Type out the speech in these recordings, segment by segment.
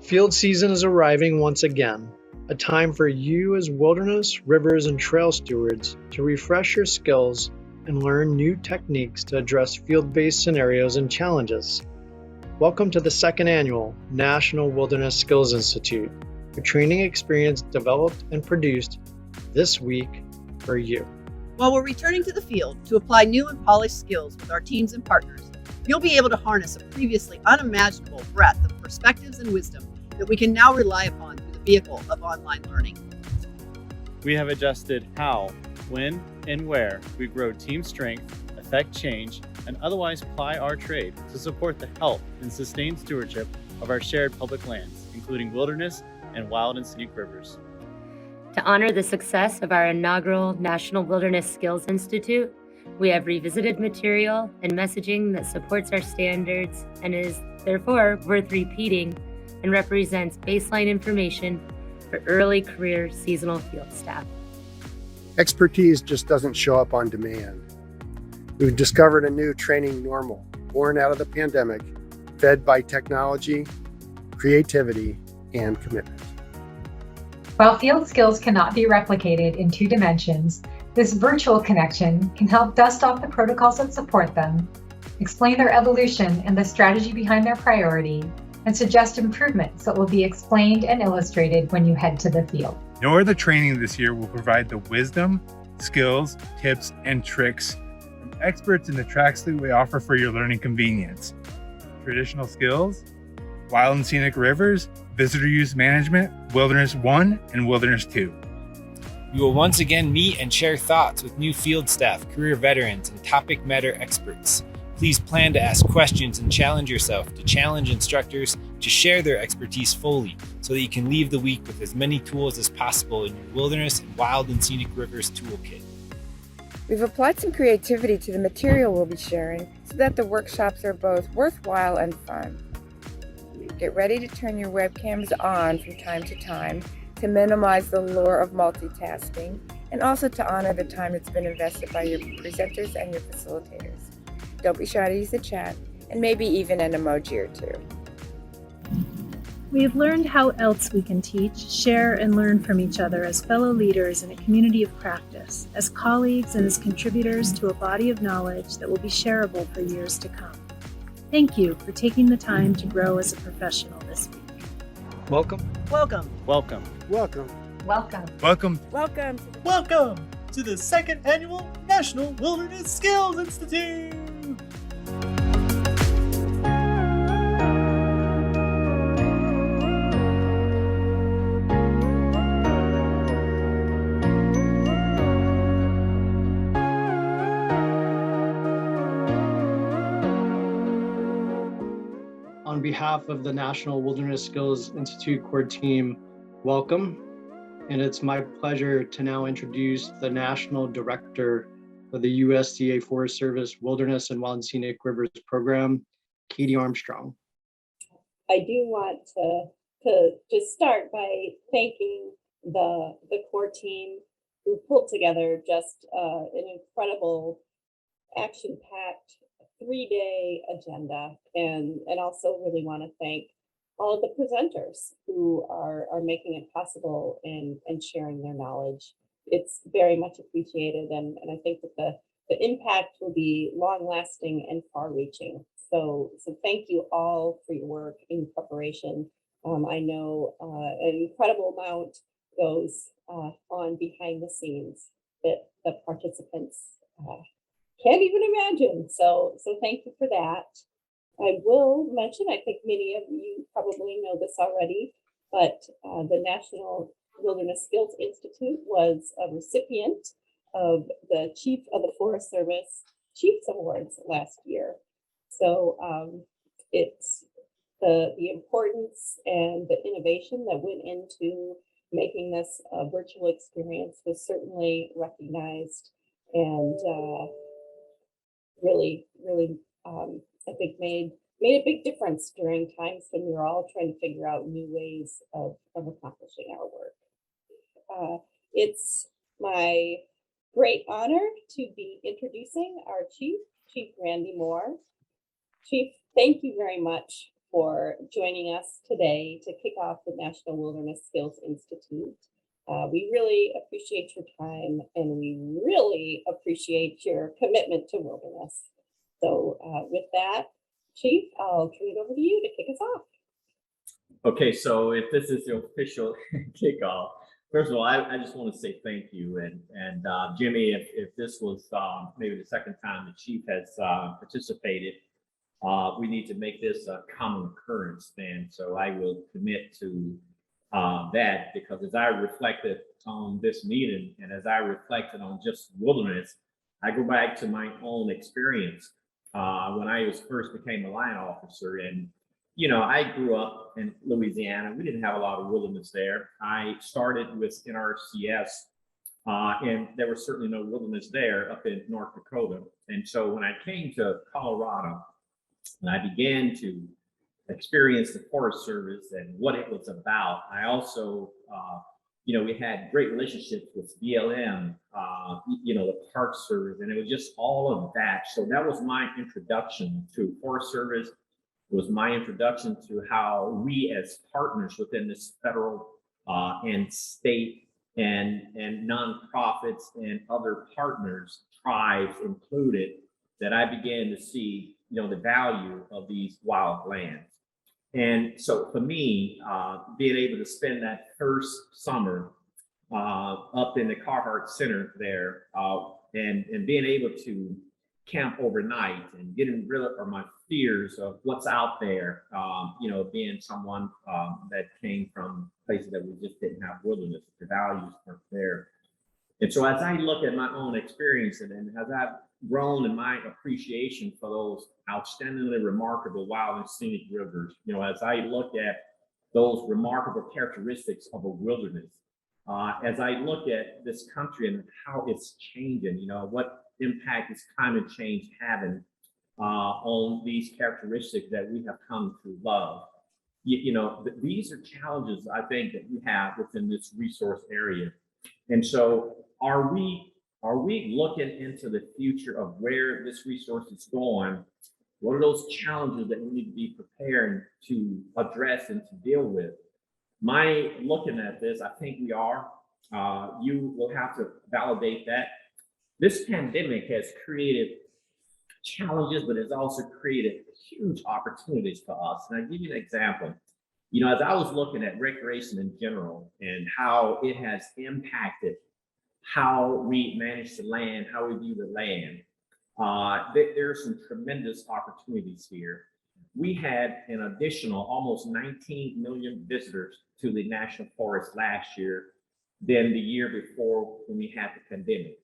Field season is arriving once again, a time for you as wilderness, rivers, and trail stewards to refresh your skills and learn new techniques to address field-based scenarios and challenges. Welcome to the second annual National Wilderness Skills Institute, a training experience developed and produced this week for you. While we're returning to the field to apply new and polished skills with our teams and partners, you'll be able to harness a previously unimaginable breadth of perspectives and wisdom that we can now rely upon through the vehicle of online learning. We have adjusted how, when, and where we grow team strength, affect change, and otherwise ply our trade to support the health and sustained stewardship of our shared public lands, including wilderness and wild and scenic rivers. To honor the success of our inaugural National Wilderness Skills Institute, we have revisited material and messaging that supports our standards and is therefore worth repeating and represents baseline information for early career seasonal field staff. Expertise just doesn't show up on demand. We've discovered a new training normal, born out of the pandemic, fed by technology, creativity, and commitment. While field skills cannot be replicated in 2 dimensions, this virtual connection can help dust off the protocols that support them, explain their evolution and the strategy behind their priority, and suggest improvements that will be explained and illustrated when you head to the field. No other training this year will provide the wisdom, skills, tips, and tricks from experts in the tracks that we offer for your learning convenience. Traditional skills, wild and scenic rivers, visitor use management, Wilderness 1 and Wilderness 2. We will once again meet and share thoughts with new field staff, career veterans, and topic matter experts. Please plan to ask questions and challenge yourself to challenge instructors to share their expertise fully so that you can leave the week with as many tools as possible in your wilderness and wild and scenic rivers toolkit. We've applied some creativity to the material we'll be sharing so that the workshops are both worthwhile and fun. Get ready to turn your webcams on from time to time to minimize the lure of multitasking and also to honor the time that's been invested by your presenters and your facilitators. Don't be shy to use the chat and maybe even an emoji or 2. We have learned how else we can teach, share, and learn from each other as fellow leaders in a community of practice, as colleagues and as contributors to a body of knowledge that will be shareable for years to come. Thank you for taking the time to grow as a professional this week. Welcome. Welcome. Welcome. Welcome. Welcome. Welcome. Welcome. Welcome to the second annual National Wilderness Skills Institute. On behalf of the National Wilderness Skills Institute core team, welcome. And it's my pleasure to now introduce the National Director of the USDA Forest Service Wilderness and Wild and Scenic Rivers Program, Katie Armstrong. I do want to just start by thanking the core team who pulled together just an incredible action-packed 3-day agenda, and also really want to thank all of the presenters who are making it possible and sharing their knowledge. It's very much appreciated, and I think that the impact will be long-lasting and far-reaching. So thank you all for your work in preparation. I know an incredible amount goes on behind the scenes that the participants can't even imagine. So thank you for that. I will mention, I think many of you probably know this already, but the National Wilderness Skills Institute was a recipient of the Chief of the Forest Service Chiefs Awards last year. So it's the importance and the innovation that went into making this a virtual experience was certainly recognized and really, I think made a big difference during times when we were all trying to figure out new ways of accomplishing our work. It's my great honor to be introducing our Chief Randy Moore. Chief, thank you very much for joining us today to kick off the National Wilderness Skills Institute. We really appreciate your time, and we really appreciate your commitment to wilderness. So with that, Chief, I'll turn it over to you to kick us off. Okay, so if this is the official kickoff, first of all, I just want to say thank you. And Jimmy, if this was maybe the second time the Chief has participated, we need to make this a common occurrence then. So I will commit to that, because as I reflected on this meeting and as I reflected on just wilderness, I go back to my own experience when I first became a line officer. And you know, I grew up in Louisiana. We didn't have a lot of wilderness there. I started with NRCS, and there was certainly no wilderness there up in North Dakota. And so when I came to Colorado and I began to experience the Forest Service and what it was about, I also, you know, we had great relationships with BLM, you know, the Park Service, and it was just all of that. So that was my introduction to Forest Service. It was my introduction to how we as partners within this federal and state and nonprofits and other partners, tribes included, that I began to see, you know, the value of these wild lands. And so for me, being able to spend that first summer up in the Carhart Center there, and being able to camp overnight and getting rid of my fears of what's out there, you know, being someone that came from places that we just didn't have wilderness, the values weren't there. And so as I look at my own experience and as I've grown in my appreciation for those outstandingly remarkable wild and scenic rivers, you know, as I look at those remarkable characteristics of a wilderness, as I look at this country and how it's changing, you know, what impact is climate change having on these characteristics that we have come to love. You know, these are challenges I think that we have within this resource area. And so are we looking into the future of where this resource is going? What are those challenges that we need to be prepared to address and to deal with? My looking at this, I think we are. You will have to validate that. This pandemic has created challenges, but it's also created huge opportunities for us. And I'll give you an example. You know, as I was looking at recreation in general and how it has impacted how we manage the land, how we view the land, there are some tremendous opportunities here. We had an additional almost 19 million visitors to the National Forest last year than the year before when we had the pandemic.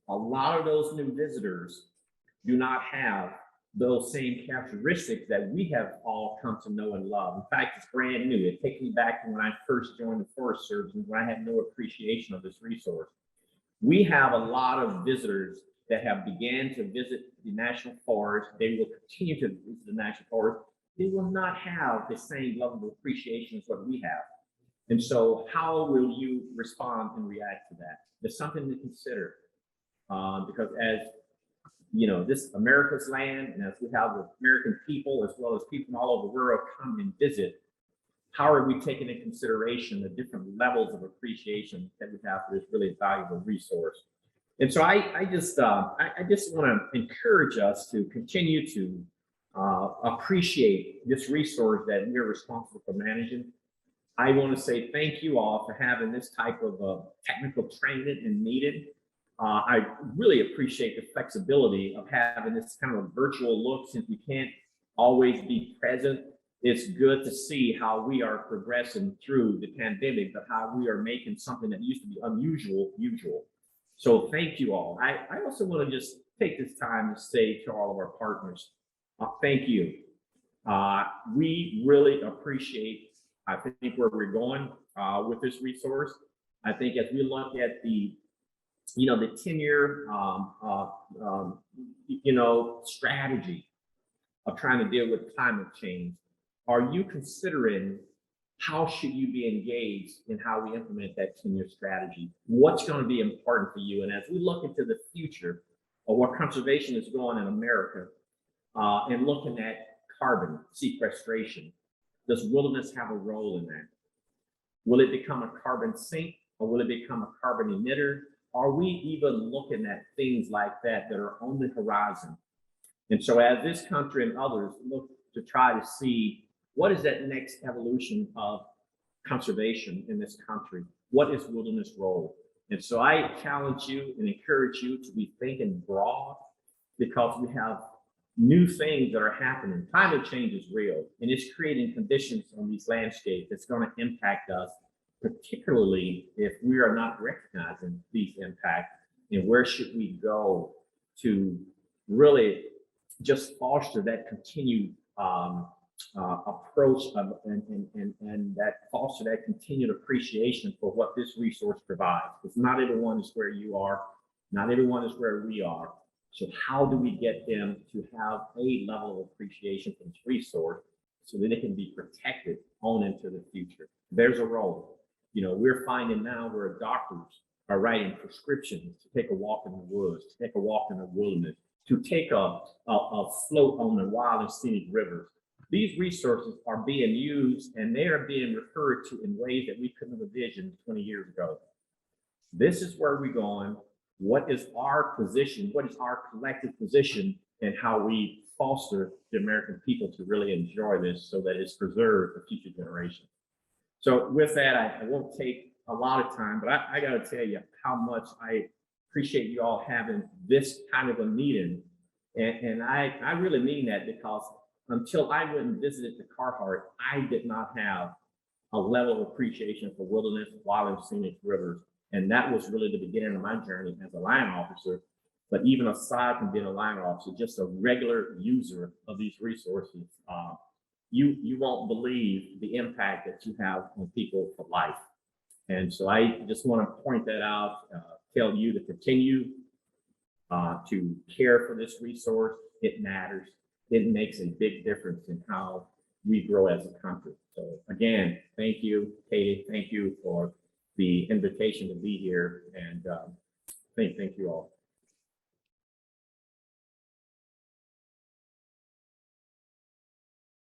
A lot of those new visitors do not have those same characteristics that we have all come to know and love. In fact, it's brand new. It takes me back to when I first joined the Forest Service and when I had no appreciation of this resource. We have a lot of visitors that have began to visit the National Forest. They will continue to visit the National Forest. They will not have the same level of appreciation as what we have. And so how will you respond and react to that? There's something to consider. Because as you know, this America's land, and as we have the American people, as well as people all over the world come and visit, how are we taking into consideration the different levels of appreciation that we have for this really valuable resource? And so I just want to encourage us to continue to appreciate this resource that we're responsible for managing. I want to say thank you all for having this type of technical training and meeting. I really appreciate the flexibility of having this kind of a virtual look since we can't always be present. It's good to see how we are progressing through the pandemic, but how we are making something that used to be unusual, usual. So thank you all. I also want to just take this time to say to all of our partners, thank you. We really appreciate, I think, where we're going with this resource. I think as we look at the 10-year, strategy of trying to deal with climate change, are you considering how should you be engaged in how we implement that 10-year strategy? What's going to be important for you? And as we look into the future of what conservation is going in America, and looking at carbon sequestration. Does wilderness have a role in that? Will it become a carbon sink, or will it become a carbon emitter? Are we even looking at things like that that are on the horizon? And so as this country and others look to try to see what is that next evolution of conservation in this country, what is wilderness role? And so I challenge you and encourage you to be thinking broad, because we have new things that are happening. Climate change is real, and it's creating conditions on these landscapes that's going to impact us, particularly if we are not recognizing these impacts. And where should we go to really just foster that continued approach and that foster that continued appreciation for what this resource provides? Because not everyone is where you are, not everyone is where we are. So how do we get them to have a level of appreciation for this resource so that it can be protected on into the future? There's a role. You know, we're finding now where doctors are writing prescriptions to take a walk in the woods, to take a walk in the wilderness, to take a float on the wild and scenic rivers. These resources are being used, and they are being referred to in ways that we couldn't have envisioned 20 years ago. This is where we're going. What is our position? What is our collective position, and how we foster the American people to really enjoy this so that it's preserved for future generations? So with that, I won't take a lot of time, but I got to tell you how much I appreciate you all having this kind of a meeting. And I really mean that, because until I went and visited the Carhart, I did not have a level of appreciation for wilderness, wild and scenic rivers. And that was really the beginning of my journey as a line officer. But even aside from being a line officer, just a regular user of these resources, you won't believe the impact that you have on people for life. And so I just want to point that out, tell you to continue to care for this resource. It matters. It makes a big difference in how we grow as a country. So again, thank you, Katie. Thank you for the invitation to be here, and thank you all.